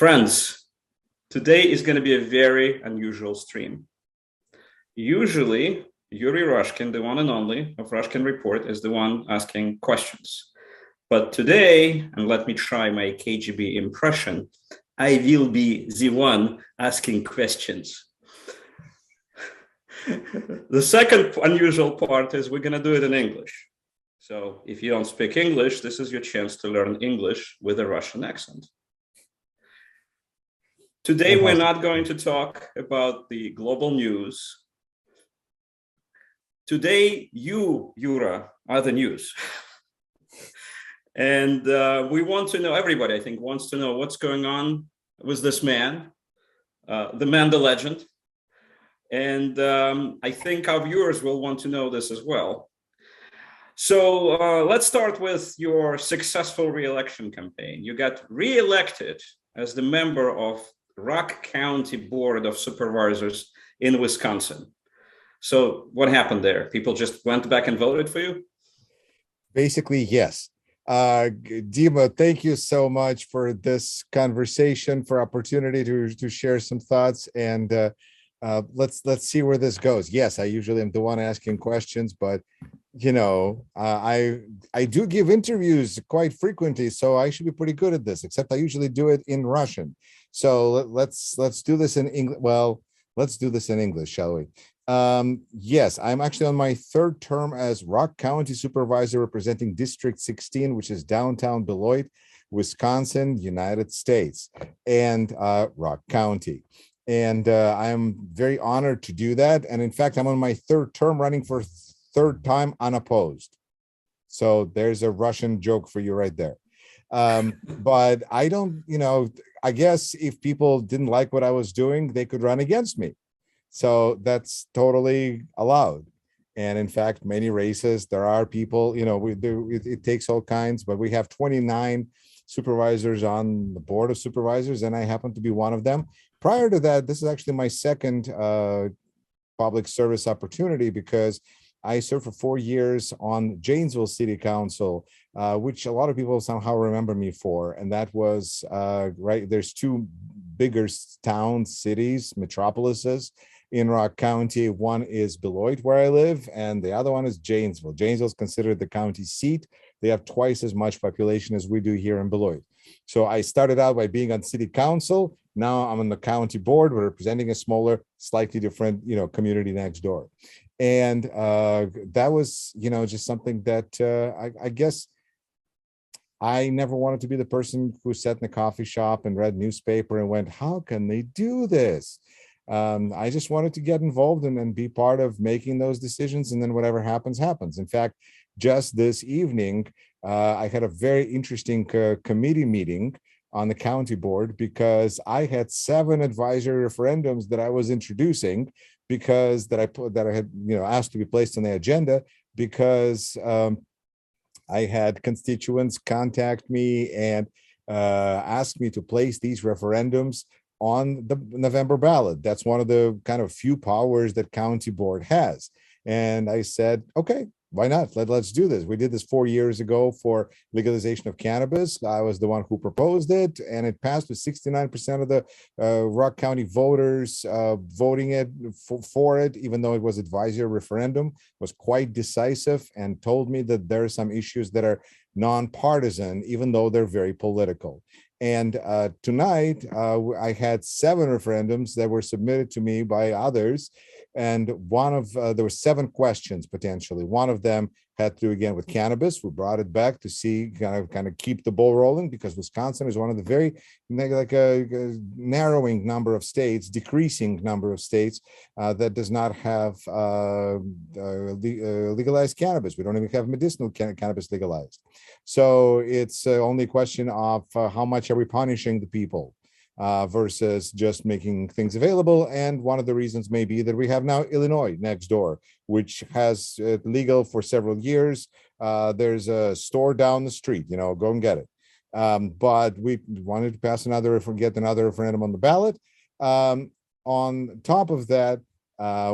Friends, today is going to be a very unusual stream. Usually, Yuri Rashkin, the one and only of Rashkin Report, is the one asking questions. But today, and let me try my KGB impression, I will be the one asking questions. The second unusual part is we're going to do it in English. So if you don't speak English, this is your chance to learn English with a Russian accent. Today, we're not going to talk about the global news. Today, you, Yura, are the news. And we want to know, everybody, I think, wants to know what's going on with this man, the man, the legend. And I think our viewers will want to know this as well. So let's start with your successful re-election campaign. You got re-elected as the member of Rock County Board of Supervisors in Wisconsin. So what happened there? People just went back and voted for you? Basically, yes. Dima, thank you so much for this conversation, for opportunity to share some thoughts, and let's see where this goes. Yes, I usually am the one asking questions, but you know, I do give interviews quite frequently, so I should be pretty good at this, except I usually do it in Russian. So let's do this in English. Well, let's do this in English, shall we? Yes, I'm actually on my third term as Rock County Supervisor representing District 16, which is downtown Beloit, Wisconsin, United States, and Rock County. And I'm very honored to do that. And in fact, I'm on my third term running for third time unopposed. So there's a Russian joke for you right there. But I don't, you know, I guess if people didn't like what I was doing, they could run against me. So that's totally allowed. And in fact, many races, there are people, you know, it takes all kinds, but we have 29 supervisors on the board of supervisors, and I happen to be one of them. Prior to that, this is actually my second public service opportunity, because I served for 4 years on Janesville City Council, which a lot of people somehow remember me for. And that was, right, there's two bigger towns, cities, metropolises in Rock County. One is Beloit, where I live, and the other one is Janesville. Janesville is considered the county seat. They have twice as much population as we do here in Beloit. So I started out by being on city council. Now I'm on the county board. We're representing a smaller, slightly different, you know, community next door. And that was, you know, just something that I guess I never wanted to be the person who sat in the coffee shop and read newspaper and went, how can they do this? I just wanted to get involved and be part of making those decisions. And then whatever happens, happens. In fact, just this evening, I had a very interesting committee meeting on the county board, because I had 7 advisory referendums that I was introducing, because that I had, you know, asked to be placed on the agenda, because I had constituents contact me and ask me to place these referendums on the November ballot. That's one of the kind of few powers that county board has. And I said, okay, why not? Let's do this. We did this 4 years ago for legalization of cannabis. I was the one who proposed it, and it passed with 69% of the Rock County voters voting it for it, even though it was advisory referendum. It was quite decisive and told me that there are some issues that are nonpartisan, even though they're very political. And tonight, I had 7 referendums that were submitted to me by others. And one of there were 7 questions potentially. One of them had to do again with cannabis. We brought it back to see kind of keep the ball rolling, because Wisconsin is one of the very like a narrowing number of states, decreasing number of states that does not have legalized cannabis. We don't even have medicinal cannabis legalized. So it's only a question of how much are we punishing the people versus just making things available. And one of the reasons may be that we have now Illinois next door, which has legal for several years. There's a store down the street, you know, go and get it. But we wanted to pass get another referendum on the ballot. On top of that,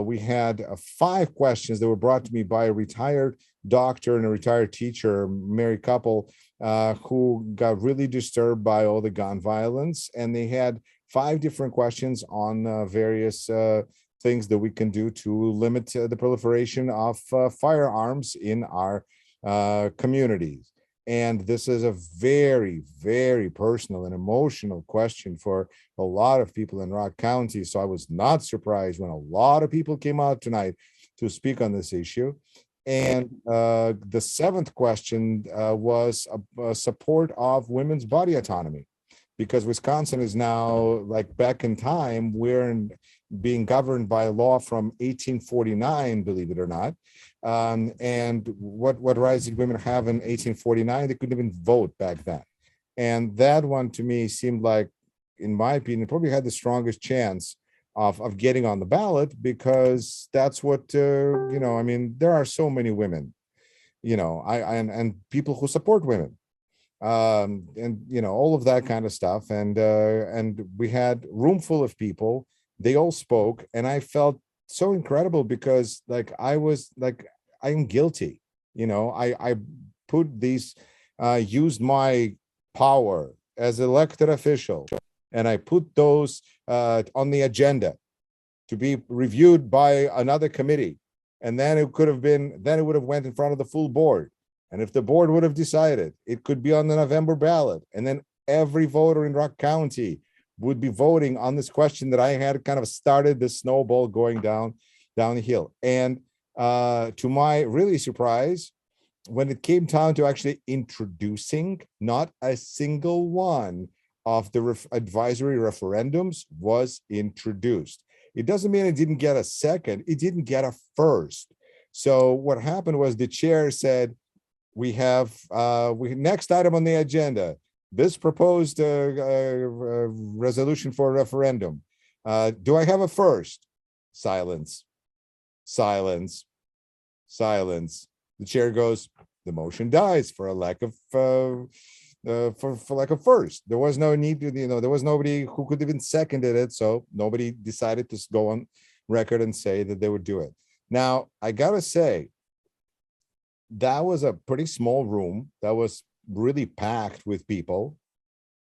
we had 5 questions that were brought to me by a retired doctor and a retired teacher, married couple, who got really disturbed by all the gun violence. And they had 5 different questions on various things that we can do to limit the proliferation of firearms in our communities. And this is a very, very personal and emotional question for a lot of people in Rock County. So I was not surprised when a lot of people came out tonight to speak on this issue. And the 7th question was support of women's body autonomy, because Wisconsin is now like back in time. We're being governed by a law from 1849, believe it or not. And what rights did women have in 1849? They couldn't even vote back then. And that one to me seemed like, in my opinion, probably had the strongest chance of getting on the ballot, because that's what, I mean, there are so many women, and people who support women, and all of that kind of stuff. And we had room full of people. They all spoke, and I felt so incredible, because like I was like, I am guilty. I put these, used my power as elected official, and I put those on the agenda to be reviewed by another committee. And then it would have went in front of the full board. And if the board would have decided, it could be on the November ballot. And then every voter in Rock County would be voting on this question that I had kind of started the snowball going down the hill. And to my really surprise, when it came time to actually introducing, not a single one of the advisory referendums was introduced. It doesn't mean it didn't get a second, it didn't get a first. So what happened was the chair said, we have next item on the agenda, this proposed resolution for a referendum. Do I have a first? Silence, silence, silence. The chair goes, the motion dies for a lack of for lack of first. There was no need to, there was nobody who could even seconded it. So nobody decided to go on record and say that they would do it. Now, I gotta say, that was a pretty small room that was really packed with people.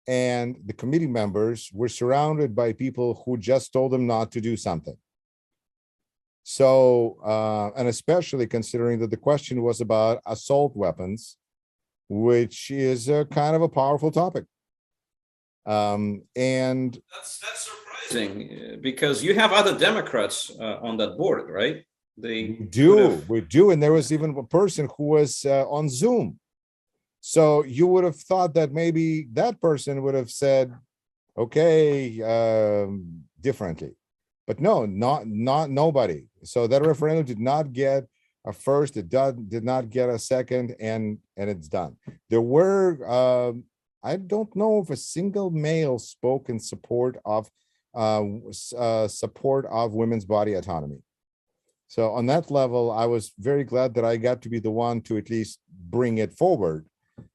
And the committee members were surrounded by people who just told them not to do something. So, and especially considering that the question was about assault weapons, which is a kind of a powerful topic. And that's surprising, because you have other Democrats on that board, right? We do. And there was even a person who was on Zoom. So you would have thought that maybe that person would have said, okay, differently. But no, not nobody. So that referendum did not get a first, it did not get a second, and it's done. There were, I don't know if a single male spoke in support of women's body autonomy. So on that level, I was very glad that I got to be the one to at least bring it forward.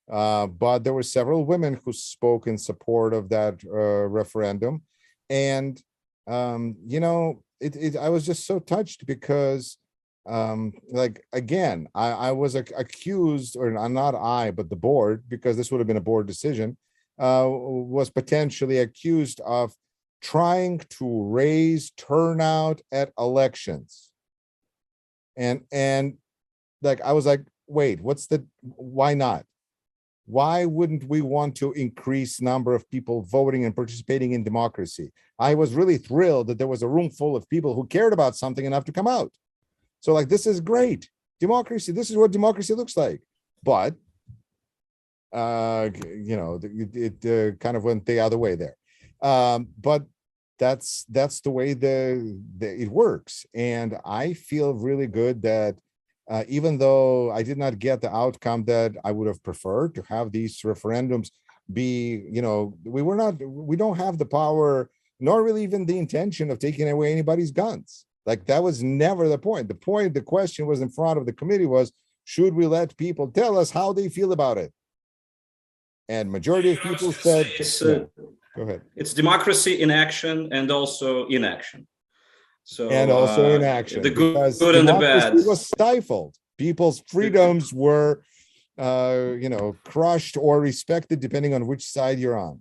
But there were several women who spoke in support of that referendum. And, I was just so touched because, like, again, I was accused, or not I, but the board, because this would have been a board decision, was potentially accused of trying to raise turnout at elections. And like, I was like, wait, why not? Why wouldn't we want to increase number of people voting and participating in democracy? I was really thrilled that there was a room full of people who cared about something enough to come out. So like, this is great. Democracy, this is what democracy looks like. But, it kind of went the other way there. But that's the way it works. And I feel really good that even though I did not get the outcome that I would have preferred, to have these referendums be, we don't have the power, nor really even the intention of taking away anybody's guns. Like, that was never the point. The question was in front of the committee was, should we let people tell us how they feel about it? And majority of people said, go ahead. It's democracy in action and also inaction. So and also in action, the good because and the bad was stifled. people's freedoms were, crushed or respected, depending on which side you're on.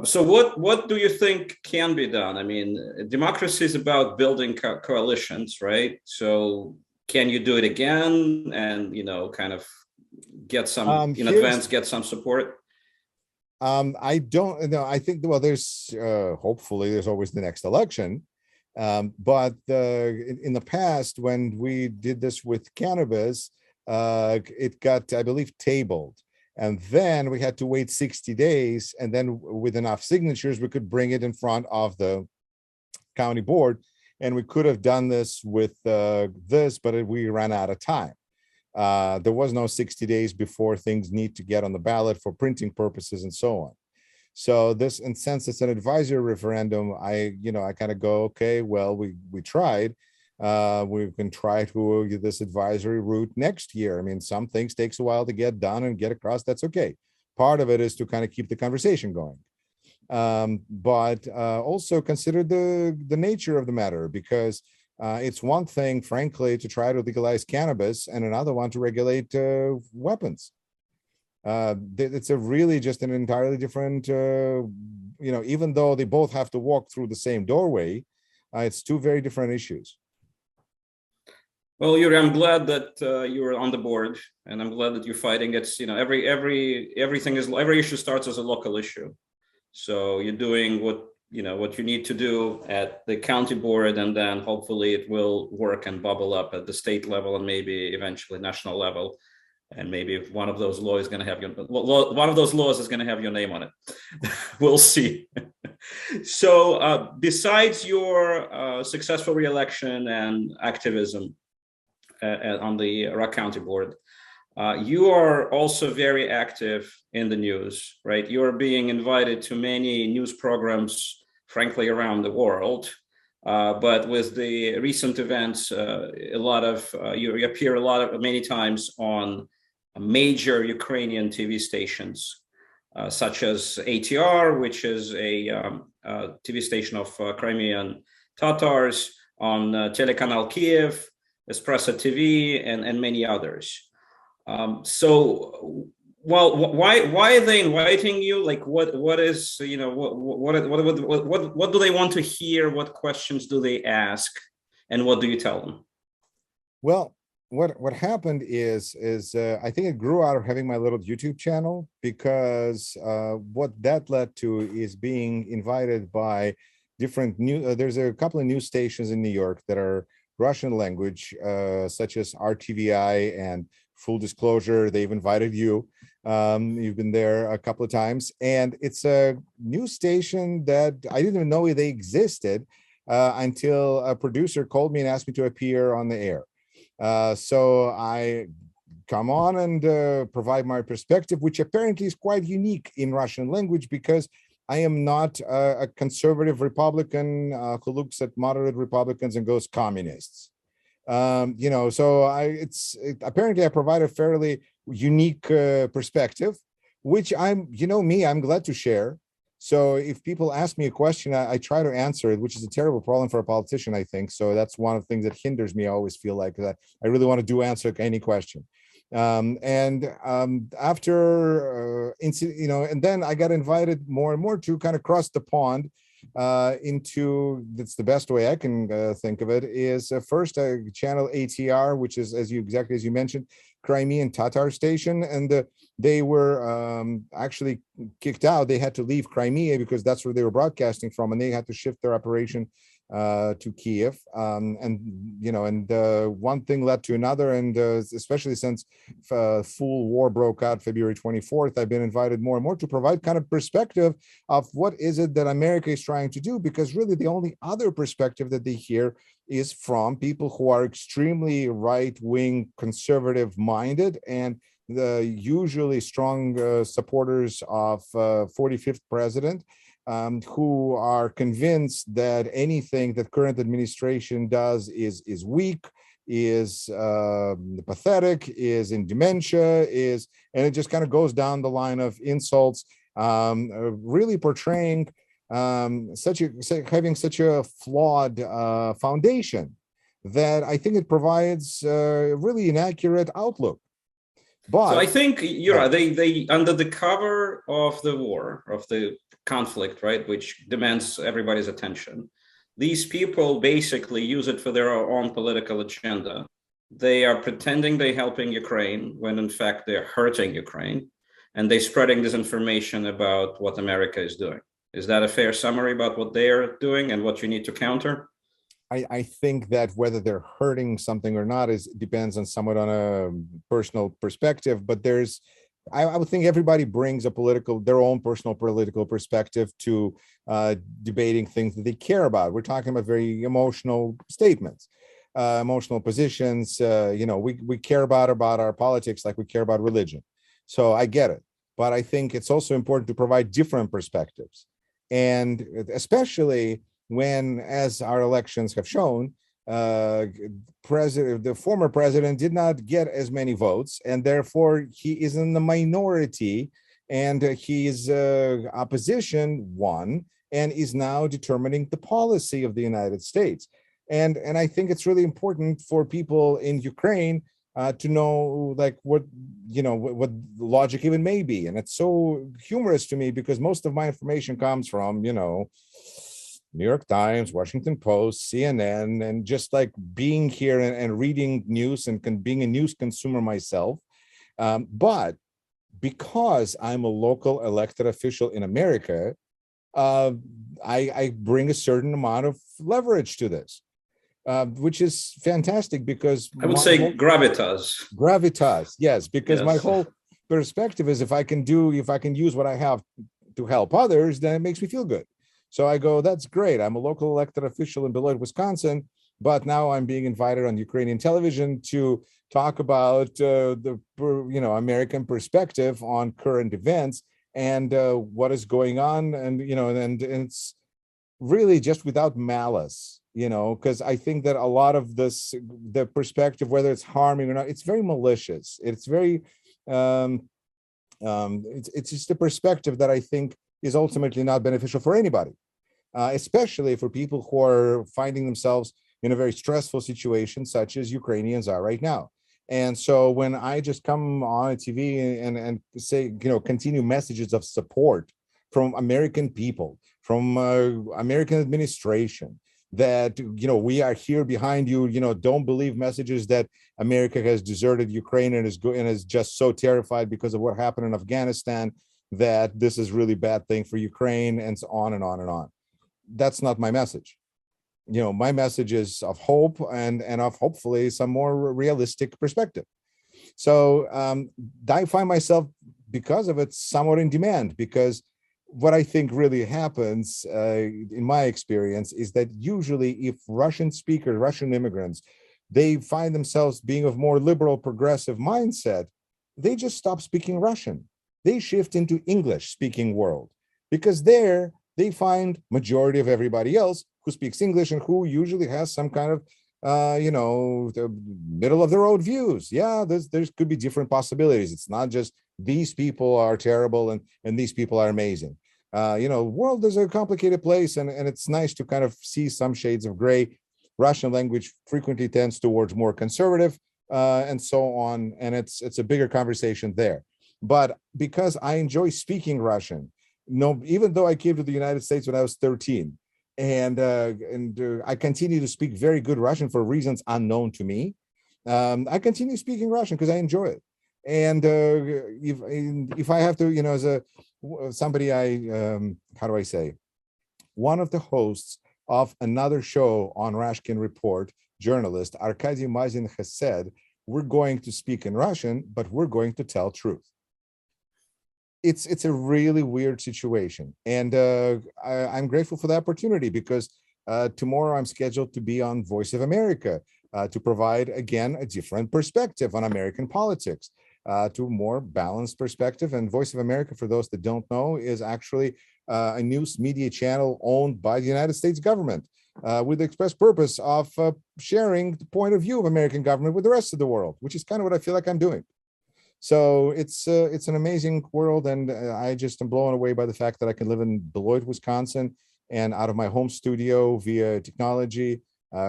So what do you think can be done? I mean, democracy is about building coalitions, right? So can you do it again and, kind of get some in advance, get some support? I don't know. I think, well, there's hopefully there's always the next election. But in the past, when we did this with cannabis, it got, I believe, tabled. And then we had to wait 60 days. And then with enough signatures, we could bring it in front of the county board. And we could have done this with this, but we ran out of time. There was no 60 days before things need to get on the ballot for printing purposes and so on. So this, and since it's an advisory referendum, I kind of go, okay, well, we tried. We can try to this advisory route next year. I mean, some things takes a while to get done and get across. That's okay. Part of it is to kind of keep the conversation going. But also consider the nature of the matter, because it's one thing, frankly, to try to legalize cannabis and another one to regulate weapons. It's really just an entirely different, even though they both have to walk through the same doorway, it's two very different issues. Well, Yuri, I'm glad that you're on the board, and I'm glad that you're fighting. It's, every issue starts as a local issue. So you're doing what you need to do at the county board, and then hopefully it will work and bubble up at the state level and maybe eventually national level. And maybe if one of those laws is going to have your name on it. We'll see. So besides your successful re-election and activism on the Rock County board, you are also very active in the news, right? You are being invited to many news programs, frankly, around the world. But with the recent events, you appear many times on major Ukrainian TV stations, such as ATR, which is a TV station of Crimean Tatars, on Telekanal Kiev, Espresso TV, and many others. So, well, why are they inviting you? Like, what is, what do they want to hear? What questions do they ask, and what do you tell them? Well, what happened is I think it grew out of having my little YouTube channel, because what that led to is being invited by different there's a couple of news stations in New York that are Russian language, such as RTVI, and full disclosure, they've invited you. You've been there a couple of times, and it's a news station that I didn't even know they existed until a producer called me and asked me to appear on the air. So I come on and provide my perspective, which apparently is quite unique in Russian language, because I am not a conservative Republican who looks at moderate Republicans and goes communists. So apparently I provide a fairly unique perspective, which I'm glad to share. So if people ask me a question, I try to answer it, which is a terrible problem for a politician, I think. So that's one of the things that hinders me. I always feel like that I really want to answer any question. After and then I got invited more and more to kind of cross the pond into, that's the best way I can think of it, is first channel ATR, which is, exactly as you mentioned, Crimean Tatar station, and they were actually kicked out. They had to leave Crimea because that's where they were broadcasting from, and they had to shift their operation to Kiev. One thing led to another, and especially since full war broke out February 24th, I've been invited more and more to provide kind of perspective of what is it that America is trying to do, because really the only other perspective that they hear is from people who are extremely right-wing, conservative-minded, and usually strong supporters of 45th president, who are convinced that anything that current administration does is weak, is pathetic, is in dementia, and it just kind of goes down the line of insults, really portraying having such a flawed foundation. that I think it provides a really inaccurate outlook. So I But think they under the cover of the war, of the conflict, right, which demands everybody's attention, these people basically use it for their own political agenda. They are pretending they're helping Ukraine when in fact they're hurting Ukraine, and they're spreading disinformation about what America is doing. Is that a fair summary about what they are doing and what you need to counter? I think that whether they're hurting something or not is depends on somewhat on a personal perspective. But I would think everybody brings their own personal political perspective to debating things that they care about. We're talking about very emotional statements, emotional positions. We care about our politics like we care about religion. So I get it, but I think it's also important to provide different perspectives, and especially when, as our elections have shown, the former president did not get as many votes, and therefore he is in the minority, and his opposition won and is now determining the policy of the United States. And I think it's really important for people in Ukraine to know, like, what logic even may be. And it's so humorous to me because most of my information comes from New York Times, Washington Post, CNN, and just like being here and reading news and being a news consumer myself. But because I'm a local elected official in America, I bring a certain amount of leverage to this, which is fantastic because I would say gravitas. Gravitas, yes, because my Yes. whole perspective is if I can use what I have to help others, then it makes me feel good. So I go, that's great. I'm a local elected official in Beloit, Wisconsin, but now I'm being invited on Ukrainian television to talk about the American perspective on current events and what is going on, and it's really just without malice, because I think that a lot of the perspective, whether it's harming or not, it's very malicious. It's very it's just a perspective that I think is ultimately not beneficial for anybody, especially for people who are finding themselves in a very stressful situation, such as Ukrainians are right now. And so when I just come on TV and say, continue messages of support from American people, from American administration, that, we are here behind you, don't believe messages that America has deserted Ukraine and is just so terrified because of what happened in Afghanistan, that this is really bad thing for Ukraine, and so on and on and on. That's not my message. My message is of hope and of hopefully some more realistic perspective. So I find myself, because of it, somewhat in demand, because what I think really happens in my experience is that usually if Russian immigrants, they find themselves being of more liberal, progressive mindset, they just stop speaking Russian. They shift into English speaking world, because there they find majority of everybody else who speaks English and who usually has some kind of, the middle of the road views. Yeah, there could be different possibilities. It's not just these people are terrible and these people are amazing. World is a complicated place, and it's nice to kind of see some shades of gray. Russian language frequently tends towards more conservative and so on, and it's a bigger conversation there. But because I enjoy speaking Russian, even though I came to the United States when I was 13, and I continue to speak very good Russian for reasons unknown to me. I continue speaking Russian because I enjoy it. And if I have to, as somebody, how do I say, one of the hosts of another show on Rashkin Report, journalist Arkady Mazin, has said, we're going to speak in Russian, but we're going to tell truth. It's a really weird situation, and I'm grateful for the opportunity, because tomorrow I'm scheduled to be on Voice of America to provide again a different perspective on American politics, to a more balanced perspective. And Voice of America, for those that don't know, is actually a news media channel owned by the United States government, with the express purpose of sharing the point of view of American government with the rest of the world, which is kind of what I feel like I'm doing. So it's an amazing world, and I just am blown away by the fact that I can live in Beloit, Wisconsin, and out of my home studio via technology,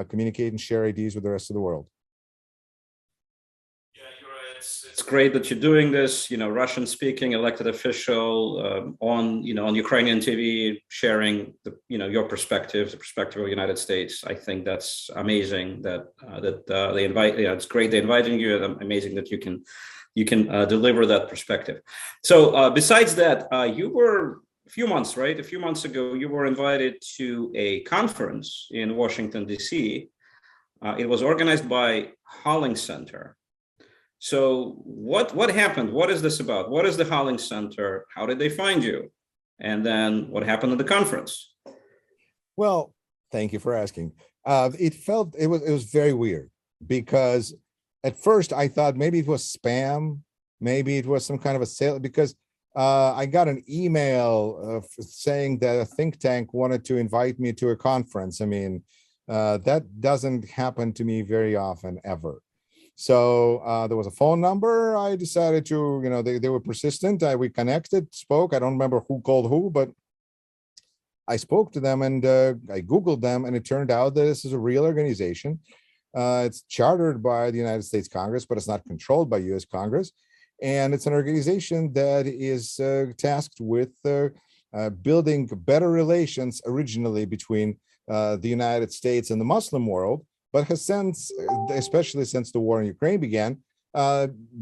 communicate and share ideas with the rest of the world. Yeah, you're right. It's great that you're doing this. Russian speaking elected official on Ukrainian TV, sharing your perspective, the perspective of the United States. I think that's amazing that they invite. It's great they're inviting you, and amazing that you can deliver that perspective. So besides that, you were a few months ago, you were invited to a conference in Washington, D.C. It was organized by Hollings Center. So what happened? What is this about? What is the Hollings Center? How did they find you? And then what happened at the conference? Well, thank you for asking. It was very weird, because at first I thought maybe it was spam, maybe it was some kind of a sale, because I got an email saying that a think tank wanted to invite me to a conference. I mean, that doesn't happen to me very often, ever. So there was a phone number. I decided to, they were persistent. We connected, spoke. I don't remember who called who, but I spoke to them, and I Googled them, and it turned out that this is a real organization. It's chartered by the United States Congress, but it's not controlled by US Congress. And it's an organization that is tasked with building better relations originally between the United States and the Muslim world, but has since, especially since the war in Ukraine began,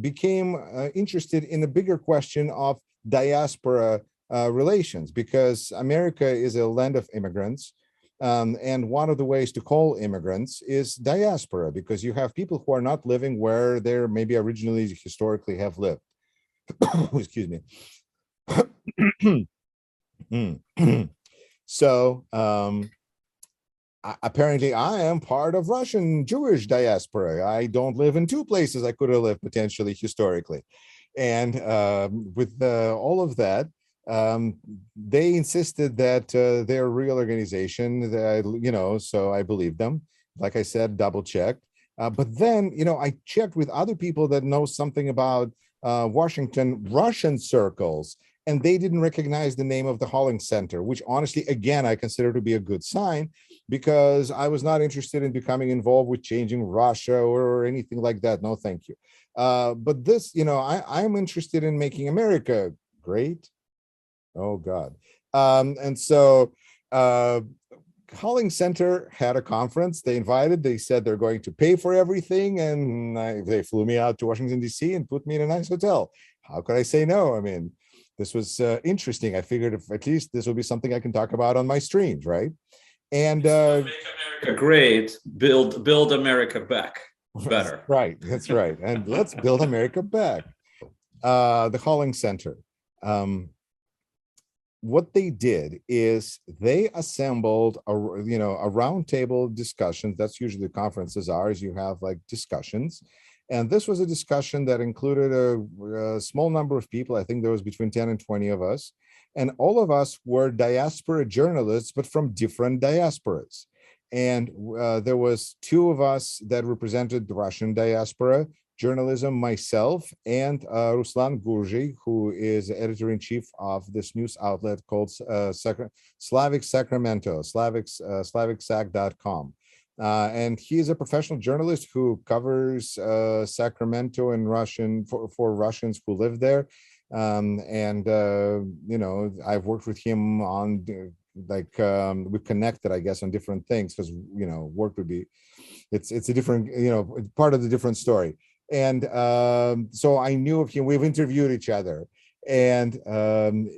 became interested in a bigger question of diaspora relations, because America is a land of immigrants. And one of the ways to call immigrants is diaspora, because you have people who are not living where they maybe originally historically have lived. Excuse me. So apparently I am part of Russian Jewish diaspora. I don't live in two places I could have lived potentially historically. And with all of that, they insisted that they're a real organization, that, so I believed them. Like I said, double checked. But then, I checked with other people that know something about Washington Russian circles, and they didn't recognize the name of the Hollings Center, which honestly, again, I consider to be a good sign, because I was not interested in becoming involved with changing Russia or anything like that. No, thank you. But this, I'm interested in making America great. Oh, God. And so Hollings Center had a conference. They said they're going to pay for everything. And they flew me out to Washington, D.C. and put me in a nice hotel. How could I say no? I mean, this was interesting. I figured if at least this will be something I can talk about on my streams, right? And make America great, build America back better. That's right. And let's build America back. The Hollings Center. What they did is they assembled a roundtable discussion. That's usually conferences are, is you have like discussions. And this was a discussion that included a small number of people. I think there was between 10 and 20 of us. And all of us were diaspora journalists, but from different diasporas. And there was two of us that represented the Russian diaspora journalism, myself, and Ruslan Gurji, who is editor-in-chief of this news outlet called Slavic Sacramento, slavicsac.com. And he is a professional journalist who covers Sacramento and Russian for Russians who live there. I've worked with him on we connected, I guess, on different things, because work would be it's a different part of the different story. And so I knew of him. We've interviewed each other, and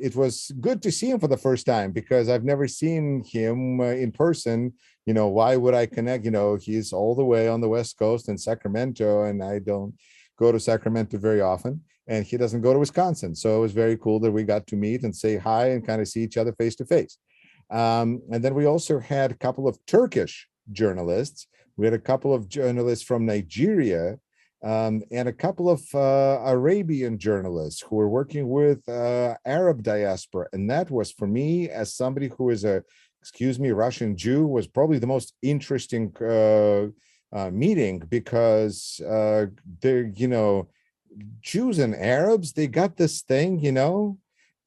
it was good to see him for the first time, because I've never seen him in person. Why would I connect? He's all the way on the West Coast in Sacramento, and I don't go to Sacramento very often, and he doesn't go to Wisconsin. So it was very cool that we got to meet and say hi and kind of see each other face to face. And then we also had a couple of Turkish journalists. We had a couple of journalists from Nigeria, and a couple of Arabian journalists who were working with Arab diaspora. And that was, for me, as somebody who is Russian Jew, was probably the most interesting meeting, because they're, Jews and Arabs, they got this thing,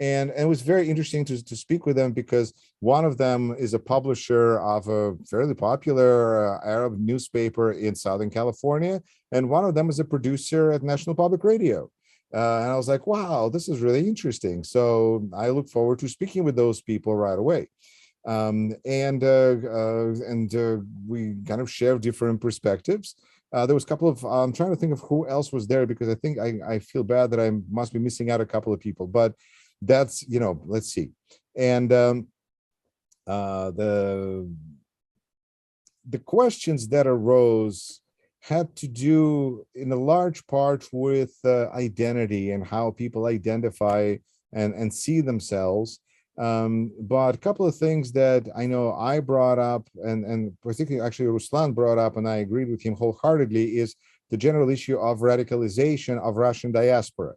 And it was very interesting to speak with them because one of them is a publisher of a fairly popular Arab newspaper in Southern California, and one of them is a producer at National Public Radio. And I was like, wow, this is really interesting. So I look forward to speaking with those people right away. We kind of share different perspectives. There was a couple of, I'm trying to think of who else was there because I think I feel bad that I must be missing out a couple of people, but that's, let's see. And the questions that arose had to do in a large part with identity and how people identify and see themselves. But a couple of things that I know I brought up, and particularly actually Ruslan brought up, and I agreed with him wholeheartedly, is the general issue of radicalization of Russian diaspora.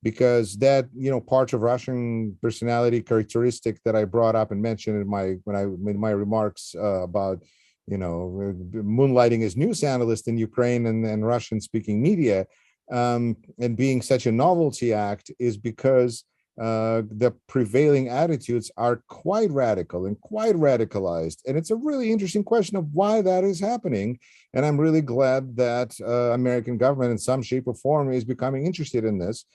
Because that, part of Russian personality characteristic that I brought up and mentioned when I made my remarks about, moonlighting as news analyst in Ukraine and Russian-speaking media, and being such a novelty act is because the prevailing attitudes are quite radical and quite radicalized. And it's a really interesting question of why that is happening. And I'm really glad that American government in some shape or form is becoming interested in this.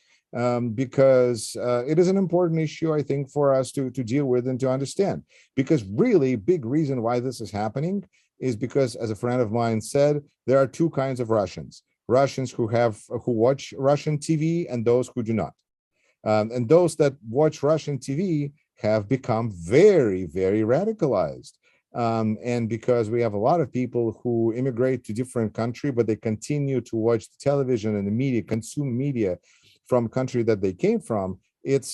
Because it is an important issue, I think, for us to deal with and to understand. Because really, big reason why this is happening is because, as a friend of mine said, there are two kinds of Russians: Russians who watch Russian TV and those who do not. And those that watch Russian TV have become very, very radicalized. And because we have a lot of people who immigrate to different countries, but they continue to watch the television and the media, consume media from a country that they came from, it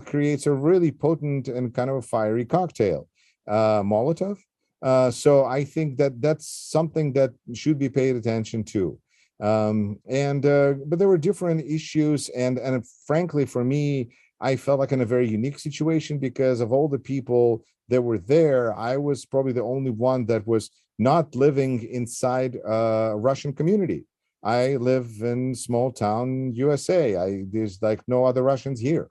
creates a really potent and kind of a fiery cocktail, Molotov. So I think that that's something that should be paid attention to. But there were different issues, and frankly, for me, I felt like in a very unique situation because of all the people that were there, I was probably the only one that was not living inside a Russian community. I live in small town USA. There's like no other Russians here.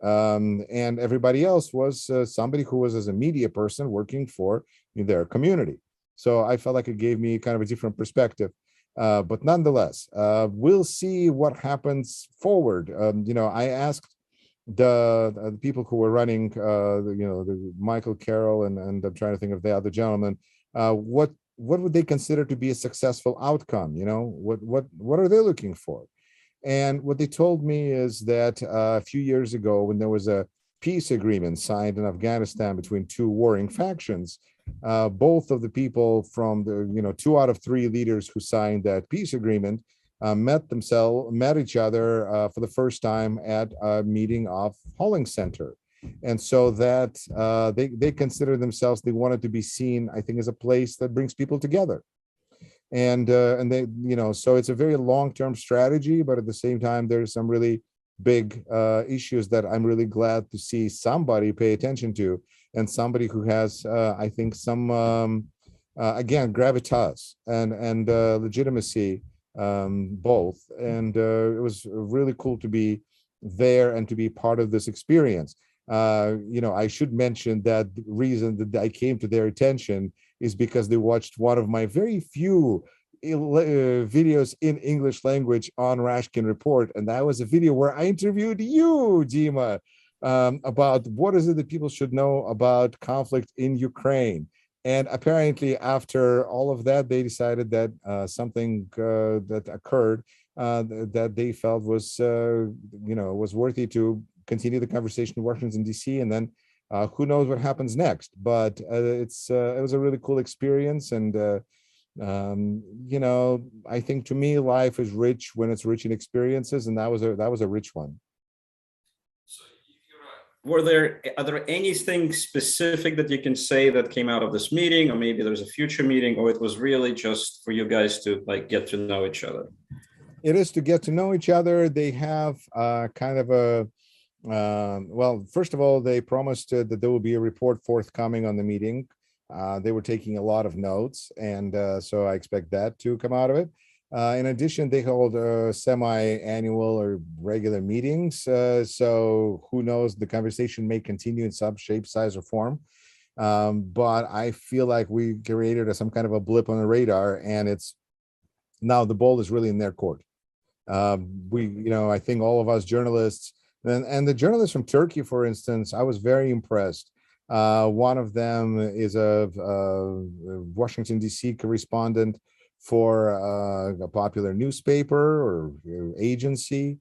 And everybody else was somebody who was as a media person working for their community. So I felt like it gave me kind of a different perspective. But nonetheless, we'll see what happens forward. I asked the people who were running, the Michael Carroll and I'm trying to think of the other gentleman, what would they consider to be a successful outcome? What are they looking for? And what they told me is that a few years ago, when there was a peace agreement signed in Afghanistan between two warring factions, both of the people from the, 2 out of 3 leaders who signed that peace agreement met each other for the first time at a meeting of Hollings Center. And so that they consider themselves, they wanted to be seen, I think, as a place that brings people together. And they, so it's a very long-term strategy, but at the same time, there's some really big issues that I'm really glad to see somebody pay attention to, and somebody who has, I think, some, again, gravitas and legitimacy, both. And it was really cool to be there and to be part of this experience. I should mention that the reason that I came to their attention is because they watched one of my very few videos in English language on Rashkin Report. And that was a video where I interviewed you, Dima, about what is it that people should know about conflict in Ukraine. And apparently after all of that, they decided that something that occurred that they felt was, was worthy to continue the conversation in Washington, D.C. And then who knows what happens next. But it was a really cool experience. And, I think to me, life is rich when it's rich in experiences. And that was a rich one. Are there anything specific that you can say that came out of this meeting, or maybe there's a future meeting, or it was really just for you guys to get to know each other? It is to get to know each other. They have kind of a, well, first of all, they promised that there will be a report forthcoming on the meeting. They were taking a lot of notes, and so I expect that to come out of it. In addition, they hold semi-annual or regular meetings. So who knows, the conversation may continue in some shape, size, or form. But I feel like we created some kind of a blip on the radar, and it's now the ball is really in their court. I think all of us journalists and the journalists from Turkey, for instance, I was very impressed. One of them is a Washington, D.C. correspondent for a popular newspaper or news agency,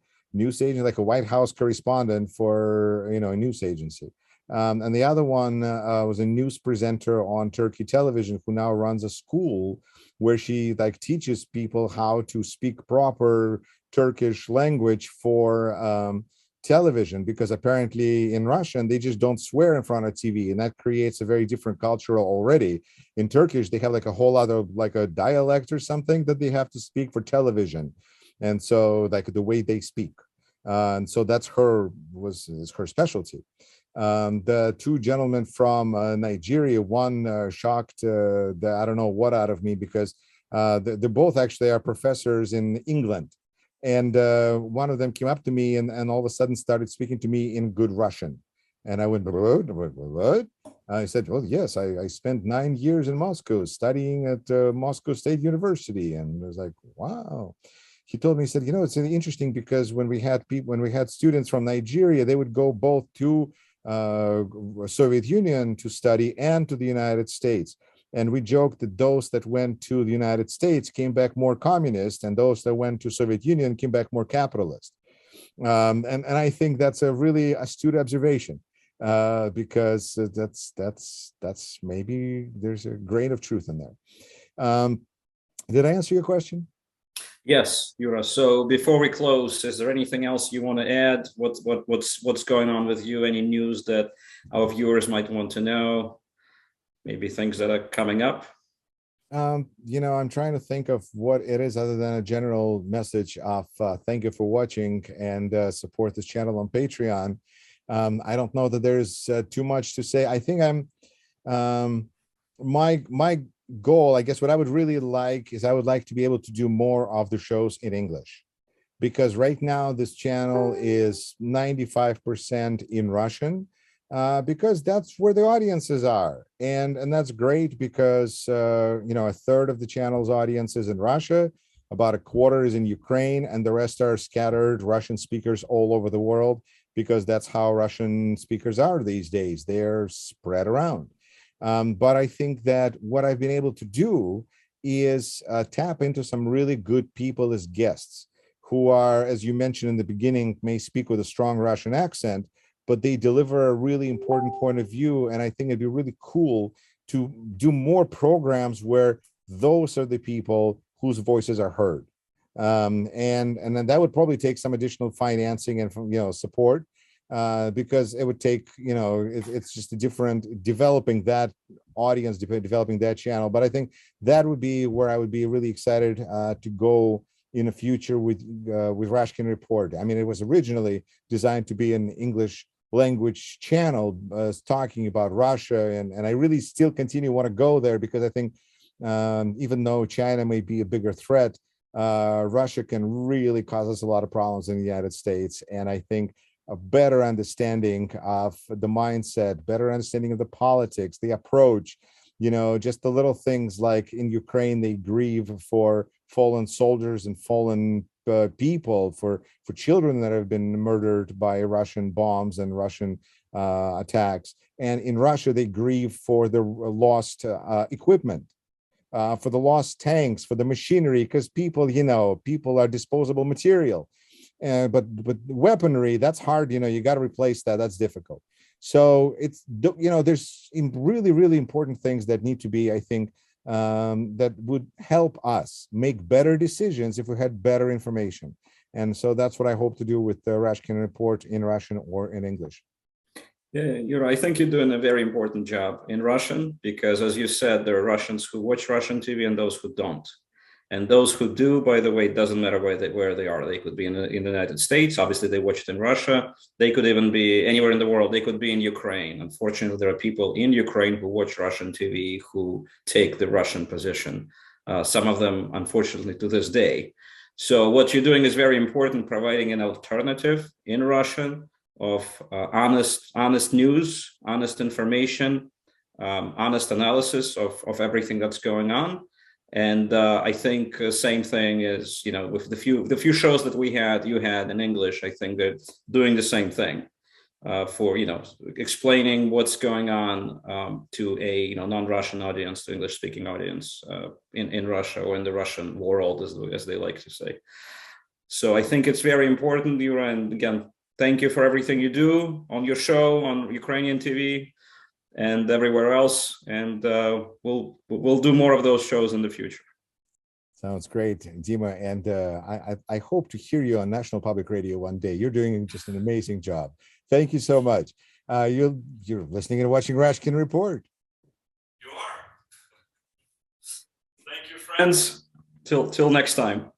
like a White House correspondent for, a news agency. And the other one was a news presenter on Turkey television who now runs a school where she teaches people how to speak proper Turkish language for television, because apparently in Russian they just don't swear in front of TV, and that creates a very different culture already. In Turkish they have a whole other a dialect or something that they have to speak for television, and so the way they speak, and so that's is her specialty. The two gentlemen from Nigeria, one shocked I don't know what out of me, because they're both actually are professors in England. And one of them came up to me and all of a sudden started speaking to me in good Russian. And I went, what? I said, well, yes, I spent 9 years in Moscow studying at Moscow State University. And I was like, wow. He told me, he said, it's really interesting, because when we had students from Nigeria, they would go both to Soviet Union to study and to the United States. And we joked that those that went to the United States came back more communist, and those that went to Soviet Union came back more capitalist. And I think that's a really astute observation, because that's maybe there's a grain of truth in there. Did I answer your question? Yes, Yura. So before we close, is there anything else you want to add? What's going on with you? Any news that our viewers might want to know? Maybe things that are coming up? I'm trying to think of what it is other than a general message of thank you for watching and support this channel on Patreon. I don't know that there's too much to say. I think my goal, I guess what I would really like is I would like to be able to do more of the shows in English, because right now this channel is 95% in Russian. Because that's where the audiences are, and that's great, because a third of the channel's audience is in Russia, about a quarter is in Ukraine, and the rest are scattered Russian speakers all over the world, because that's how Russian speakers are these days. They're spread around. But I think that what I've been able to do is tap into some really good people as guests, who are, as you mentioned in the beginning, may speak with a strong Russian accent, but they deliver a really important point of view. And I think it'd be really cool to do more programs where those are the people whose voices are heard. And then that would probably take some additional financing and support, because it would take, it's just a different developing that audience, developing that channel. But I think that would be where I would be really excited to go in the future with Rashkin Report. I mean, it was originally designed to be an English language channel talking about Russia, and I really still want to go there, because I think even though China may be a bigger threat, Russia can really cause us a lot of problems in the United States. And I think a better understanding of the mindset, better understanding of the politics, the approach, just the little things like in Ukraine, they grieve for fallen soldiers and fallen people, for children that have been murdered by Russian bombs and Russian attacks. And in Russia, they grieve for the lost equipment, for the lost tanks, for the machinery, because people are disposable material. But weaponry, that's hard. You got to replace that. That's difficult. So it's, there's really, really important things that need to be, I think, that would help us make better decisions if we had better information. And so that's what I hope to do with the Rashkin Report in Russian or in English. Yeah, I think you're doing a very important job in Russian, because as you said, there are Russians who watch Russian TV and those who don't. And those who do, by the way, it doesn't matter where they are. They could be in the United States. Obviously, they watch it in Russia. They could even be anywhere in the world. They could be in Ukraine. Unfortunately, there are people in Ukraine who watch Russian TV who take the Russian position. some of them, unfortunately, to this day. So what you're doing is very important, providing an alternative in Russian of honest news, honest information, honest analysis of everything that's going on. And I think same thing is, with the few shows that you had in English, I think they're doing the same thing for, explaining what's going on to a, non-Russian audience, to English-speaking audience in Russia, or in the Russian world, as they like to say. So I think it's very important, Yura, and again, thank you for everything you do on your show, on Ukrainian TV, and everywhere else. And we'll do more of those shows in the future. Sounds great, Dima. And I hope to hear you on National Public Radio one day. You're doing just an amazing job. Thank you so much. You're listening and watching Rashkin Report. You are. Thank you, friends. Till next time.